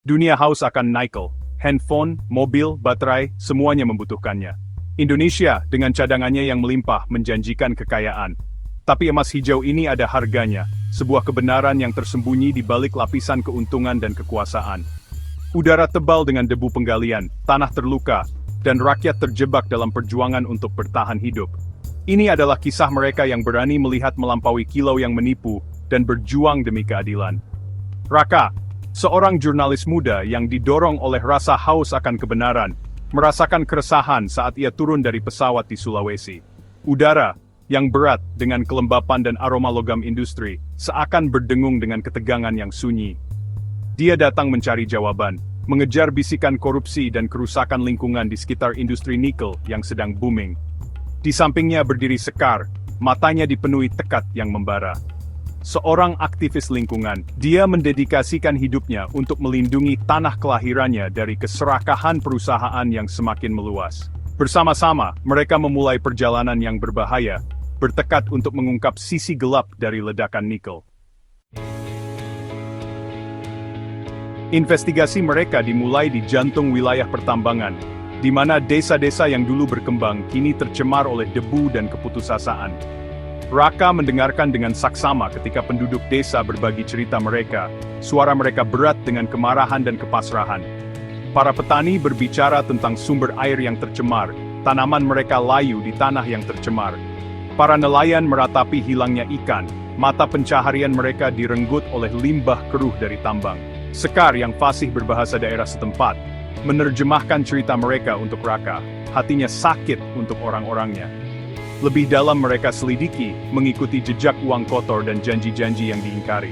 Dunia haus akan nikel, handphone, mobil, baterai, semuanya membutuhkannya. Indonesia, dengan cadangannya yang melimpah, menjanjikan kekayaan. Tapi emas hijau ini ada harganya, sebuah kebenaran yang tersembunyi di balik lapisan keuntungan dan kekuasaan. Udara tebal dengan debu penggalian, tanah terluka, dan rakyat terjebak dalam perjuangan untuk bertahan hidup. Ini adalah kisah mereka yang berani melihat melampaui kilau yang menipu dan berjuang demi keadilan. Raka, seorang jurnalis muda yang didorong oleh rasa haus akan kebenaran, merasakan keresahan saat ia turun dari pesawat di Sulawesi. Udara yang berat dengan kelembapan dan aroma logam industri seakan berdengung dengan ketegangan yang sunyi. Dia datang mencari jawaban, mengejar bisikan korupsi dan kerusakan lingkungan di sekitar industri nikel yang sedang booming. Di sampingnya berdiri Sekar, matanya dipenuhi tekad yang membara. Seorang aktivis lingkungan, dia mendedikasikan hidupnya untuk melindungi tanah kelahirannya dari keserakahan perusahaan yang semakin meluas. Bersama-sama, mereka memulai perjalanan yang berbahaya, bertekad untuk mengungkap sisi gelap dari ledakan nikel. Investigasi mereka dimulai di jantung wilayah pertambangan, di mana desa-desa yang dulu berkembang kini tercemar oleh debu dan keputusasaan. Raka mendengarkan dengan saksama ketika penduduk desa berbagi cerita mereka, suara mereka berat dengan kemarahan dan kepasrahan. Para petani berbicara tentang sumber air yang tercemar, tanaman mereka layu di tanah yang tercemar. Para nelayan meratapi hilangnya ikan, mata pencaharian mereka direnggut oleh limbah keruh dari tambang. Sekar yang fasih berbahasa daerah setempat, menerjemahkan cerita mereka untuk Raka, hatinya sakit untuk orang-orangnya. Lebih dalam mereka selidiki, mengikuti jejak uang kotor dan janji-janji yang diingkari.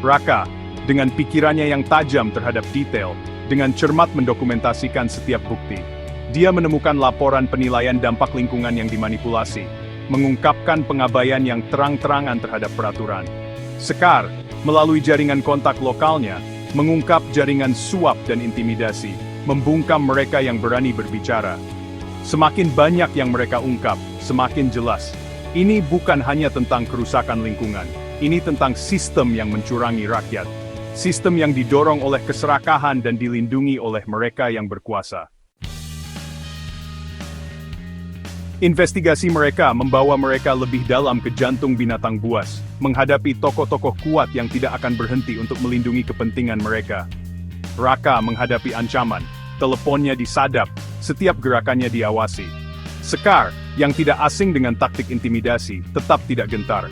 Raka, dengan pikirannya yang tajam terhadap detail, dengan cermat mendokumentasikan setiap bukti. Dia menemukan laporan penilaian dampak lingkungan yang dimanipulasi, mengungkapkan pengabaian yang terang-terangan terhadap peraturan. Sekar, melalui jaringan kontak lokalnya, mengungkap jaringan suap dan intimidasi, membungkam mereka yang berani berbicara. Semakin banyak yang mereka ungkap, semakin jelas. Ini bukan hanya tentang kerusakan lingkungan, ini tentang sistem yang mencurangi rakyat. Sistem yang didorong oleh keserakahan dan dilindungi oleh mereka yang berkuasa. Investigasi mereka membawa mereka lebih dalam ke jantung binatang buas, menghadapi tokoh-tokoh kuat yang tidak akan berhenti untuk melindungi kepentingan mereka. Raka menghadapi ancaman, teleponnya disadap, setiap gerakannya diawasi. Sekar, yang tidak asing dengan taktik intimidasi, tetap tidak gentar.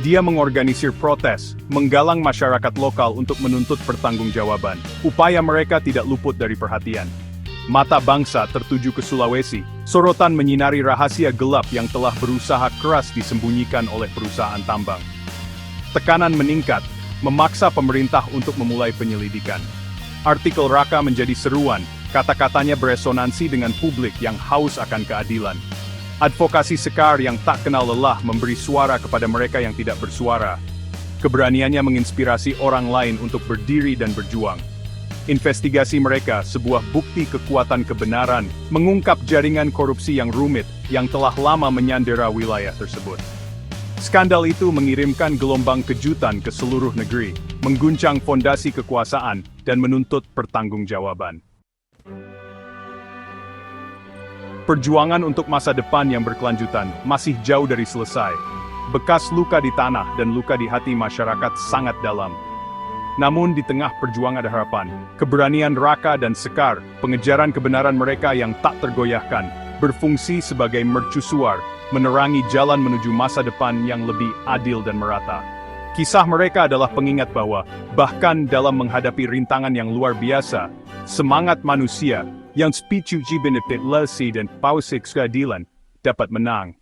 Dia mengorganisir protes, menggalang masyarakat lokal untuk menuntut pertanggungjawaban. Upaya mereka tidak luput dari perhatian. Mata bangsa tertuju ke Sulawesi, sorotan menyinari rahasia gelap yang telah berusaha keras disembunyikan oleh perusahaan tambang. Tekanan meningkat, memaksa pemerintah untuk memulai penyelidikan. Artikel Raka menjadi seruan, kata-katanya beresonansi dengan publik yang haus akan keadilan. Advokasi Sekar yang tak kenal lelah memberi suara kepada mereka yang tidak bersuara. Keberaniannya menginspirasi orang lain untuk berdiri dan berjuang. Investigasi mereka, sebuah bukti kekuatan kebenaran, mengungkap jaringan korupsi yang rumit, yang telah lama menyandera wilayah tersebut. Skandal itu mengirimkan gelombang kejutan ke seluruh negeri, mengguncang fondasi kekuasaan, dan menuntut pertanggungjawaban. Perjuangan untuk masa depan yang berkelanjutan masih jauh dari selesai. Bekas luka di tanah dan luka di hati masyarakat sangat dalam. Namun di tengah perjuangan ada harapan. Keberanian Raka dan Sekar, pengejaran kebenaran mereka yang tak tergoyahkan, berfungsi sebagai mercusuar, menerangi jalan menuju masa depan yang lebih adil dan merata. Kisah mereka adalah pengingat bahwa, bahkan dalam menghadapi rintangan yang luar biasa, semangat manusia, yang spicu benefit lesi dan pausik keadilan, dapat menang.